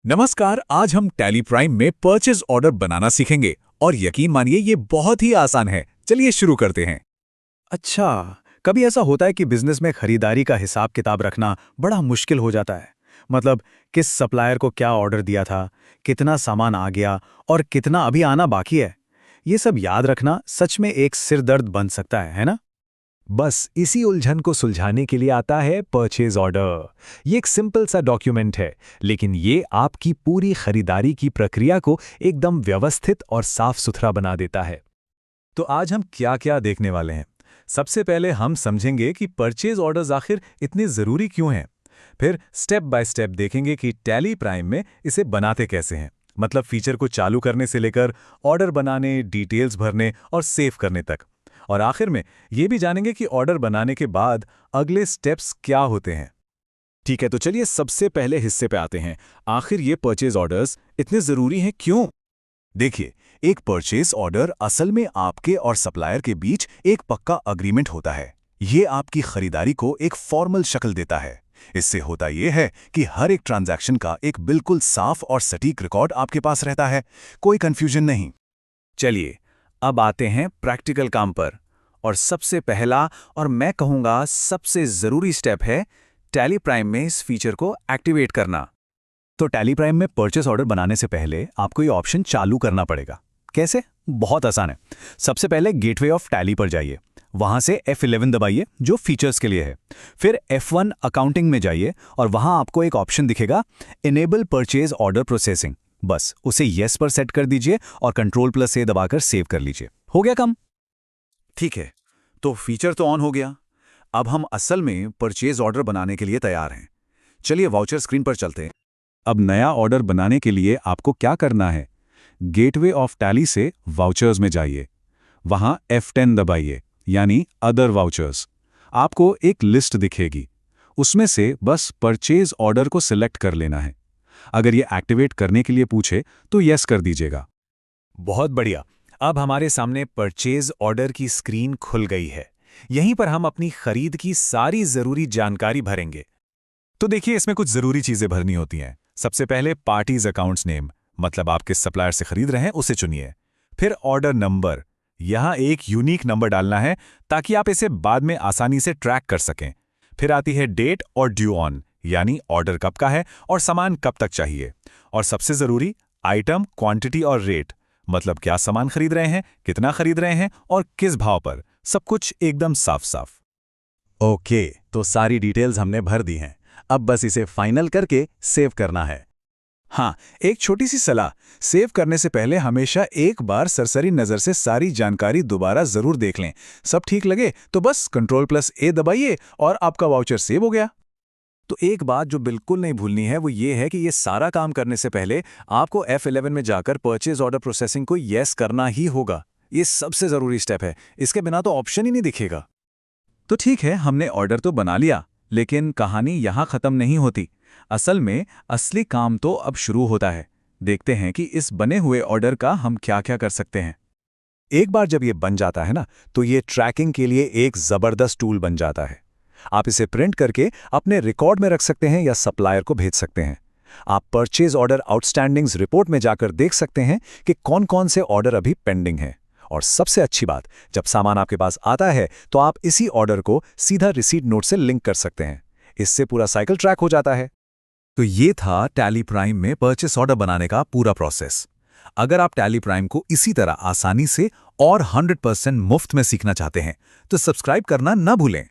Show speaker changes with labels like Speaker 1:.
Speaker 1: नमस्कार। आज हम टैली प्राइम में परचेज ऑर्डर बनाना सीखेंगे और यकीन मानिए ये बहुत ही आसान है। चलिए शुरू करते हैं।
Speaker 2: अच्छा, कभी ऐसा होता है कि बिजनेस में खरीदारी का हिसाब किताब रखना बड़ा मुश्किल हो जाता है। मतलब किस सप्लायर को क्या ऑर्डर दिया था, कितना सामान आ गया और कितना अभी आना बाकी है। ये सब याद रखना सच में एक सिरदर्द बन सकता है ना?
Speaker 3: बस इसी उलझन को सुलझाने के लिए आता है परचेज ऑर्डर। ये एक सिंपल सा डॉक्यूमेंट है, लेकिन ये आपकी पूरी खरीदारी की प्रक्रिया को एकदम व्यवस्थित और साफ सुथरा बना देता है।
Speaker 1: तो आज हम क्या क्या देखने वाले हैं। सबसे पहले हम समझेंगे कि परचेज ऑर्डर्स आखिर इतने ज़रूरी क्यों हैं। फिर स्टेप बाय स्टेप देखेंगे कि टैली प्राइम में इसे बनाते कैसे हैं, मतलब फीचर को चालू करने से लेकर ऑर्डर बनाने, डिटेल्स भरने और सेव करने तक। और आखिर में ये भी जानेंगे कि ऑर्डर बनाने के बाद अगले स्टेप्स क्या होते हैं। ठीक है, तो चलिए सबसे पहले हिस्से पे आते हैं। आखिर ये परचेज ऑर्डर्स इतने ज़रूरी हैं क्यों? देखिए, एक परचेज ऑर्डर असल में आपके और सप्लायर के बीच एक पक्का अग्रीमेंट होता है। ये आपकी खरीदारी को एक फॉर्मल शक्ल देता है। इससे होता यह है कि हर एक ट्रांजैक्शन का एक बिल्कुल साफ और सटीक रिकॉर्ड आपके पास रहता है, कोई कंफ्यूजन नहीं।
Speaker 2: चलिए, अब आते हैं प्रैक्टिकल काम पर। और सबसे पहला और मैं कहूँगा सबसे ज़रूरी स्टेप है टैली प्राइम में इस फीचर को एक्टिवेट करना।
Speaker 3: तो टैली प्राइम में परचेज ऑर्डर बनाने से पहले आपको ये ऑप्शन चालू करना पड़ेगा। कैसे? बहुत आसान है। सबसे पहले गेटवे ऑफ टैली पर जाइए, वहां से F11 दबाइए जो फीचर्स के लिए है। फिर F1 अकाउंटिंग में जाइए और वहां आपको एक ऑप्शन दिखेगा, इनेबल परचेज ऑर्डर प्रोसेसिंग। बस उसे येस पर सेट कर दीजिए और Ctrl+A दबाकर सेव कर लीजिए। हो गया काम।
Speaker 1: ठीक है, तो फीचर तो ऑन हो गया। अब हम असल में परचेज ऑर्डर बनाने के लिए तैयार हैं। चलिए वाउचर स्क्रीन पर चलते हैं। अब नया ऑर्डर बनाने के लिए आपको क्या करना है? गेटवे ऑफ टैली से वाउचर्स में जाइए, वहां F10 दबाइए, यानी अदर वाउचर्स। आपको एक लिस्ट दिखेगी, उसमें से बस परचेज ऑर्डर को सिलेक्ट कर लेना है। अगर ये एक्टिवेट करने के लिए पूछे तो यस कर दीजिएगा।
Speaker 3: बहुत बढ़िया। अब हमारे सामने परचेज ऑर्डर की स्क्रीन खुल गई है। यहीं पर हम अपनी खरीद की सारी जरूरी जानकारी भरेंगे।
Speaker 1: तो देखिए, इसमें कुछ जरूरी चीजें भरनी होती हैं। सबसे पहले पार्टीज अकाउंट्स नेम, मतलब आप किस सप्लायर से खरीद रहे हैं उसे चुनिए। फिर ऑर्डर नंबर, यहां एक यूनिक नंबर डालना है ताकि आप इसे बाद में आसानी से ट्रैक कर सकें। फिर आती है डेट और ड्यू ऑन, यानी ऑर्डर कब का है और सामान कब तक चाहिए। और सबसे जरूरी आइटम, क्वांटिटी और रेट, मतलब क्या सामान खरीद रहे हैं, कितना खरीद रहे हैं और किस भाव पर। सब कुछ एकदम साफ साफ।
Speaker 4: ओके, तो सारी डिटेल्स हमने भर दी हैं। अब बस इसे फाइनल करके सेव करना है।
Speaker 1: हाँ, एक छोटी सी सलाह, सेव करने से पहले हमेशा एक बार सरसरी नज़र से सारी जानकारी दोबारा ज़रूर देख लें। सब ठीक लगे तो बस Ctrl+A दबाइए और आपका वाउचर सेव हो गया। तो एक बात जो बिल्कुल नहीं भूलनी है वो ये है कि ये सारा काम करने से पहले आपको F11 में जाकर परचेज ऑर्डर प्रोसेसिंग को येस करना ही होगा। ये सबसे ज़रूरी स्टेप है, इसके बिना तो ऑप्शन ही नहीं दिखेगा। तो ठीक है, हमने ऑर्डर तो बना लिया, लेकिन कहानी यहाँ ख़त्म नहीं होती। असल में असली काम तो अब शुरू होता है। देखते हैं कि इस बने हुए ऑर्डर का हम क्या क्या कर सकते हैं। एक बार जब ये बन जाता है ना, तो ये ट्रैकिंग के लिए एक ज़बरदस्त टूल बन जाता है। आप इसे प्रिंट करके अपने रिकॉर्ड में रख सकते हैं या सप्लायर को भेज सकते हैं। आप परचेज ऑर्डर आउटस्टैंडिंग्स रिपोर्ट में जाकर देख सकते हैं कि कौन कौन से ऑर्डर अभी पेंडिंग हैं। और सबसे अच्छी बात, जब सामान आपके पास आता है तो आप इसी ऑर्डर को सीधा रिसीट नोट से लिंक कर सकते हैं। इससे पूरा साइकिल ट्रैक हो जाता है। तो ये था टैली प्राइम में परचेस ऑर्डर बनाने का पूरा प्रोसेस। अगर आप टैली प्राइम को इसी तरह आसानी से और 100% मुफ्त में सीखना चाहते हैं तो सब्सक्राइब करना ना भूलें।